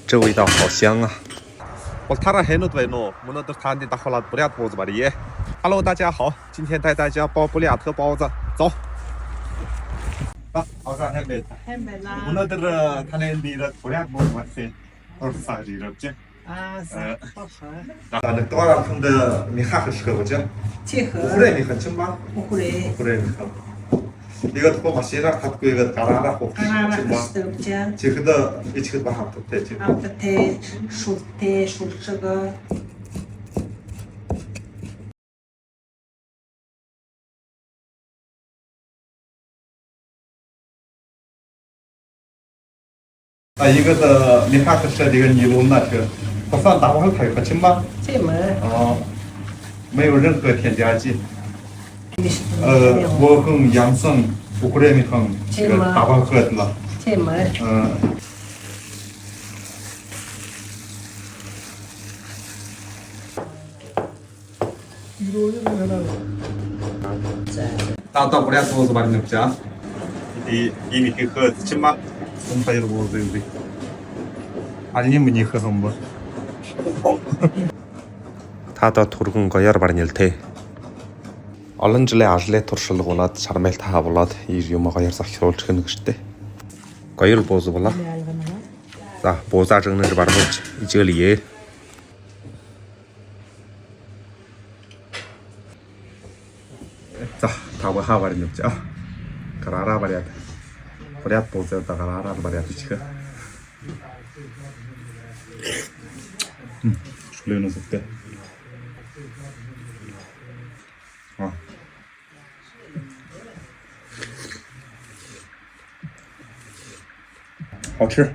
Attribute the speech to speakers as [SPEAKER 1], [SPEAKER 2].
[SPEAKER 1] 这味道好香啊！
[SPEAKER 2] 我塔拉很多对喏，我们都谈的打好了布里亚包子吧的耶。Hello， 大家好，今天带大家包布里亚特包子，走。好看，很美。
[SPEAKER 3] 很美啦。
[SPEAKER 2] 我们这个他那里的布里亚包子是24几了，这。
[SPEAKER 3] 啊，是，好喝。
[SPEAKER 2] 那那多少份的米哈克是个不叫？
[SPEAKER 3] 切合。
[SPEAKER 2] 不然米很轻吗？
[SPEAKER 3] 不然。
[SPEAKER 2] 不然米很。이거 더 맛있다. 갖고 이거 가라라 혹시 뭐. 지금도 이 지금 봐 하고 돼 지금.
[SPEAKER 3] 아무튼 슈테 슈트가.
[SPEAKER 2] 아 이거 미하크 셔 이거 니론那个不算大碗开可轻吗？
[SPEAKER 3] 这么。
[SPEAKER 2] 哦，没有任何添加剂。我跟杨生不过来米汤这个大碗喝的了。
[SPEAKER 3] 这么。
[SPEAKER 2] 到不了桌子吧，你们家。이미 그 친마 손파이로 보는데 아니 뭐니 그런 뭐.
[SPEAKER 1] 他的турган гоёр барнилтэй. Олон жилийн ажлын туршлагууд шармэлт хаавлаад ир юм гоёр захируулж гэнэ гэжтэй. Гоёр бууз болоо. За, буузаа жигнэр баргуулж ижгэлье. За, тав хавар нүвчээ. Карара бариад. Бариад буузаа карара бариад ичихэ. Шулээнэ зүгтээ. 好吃。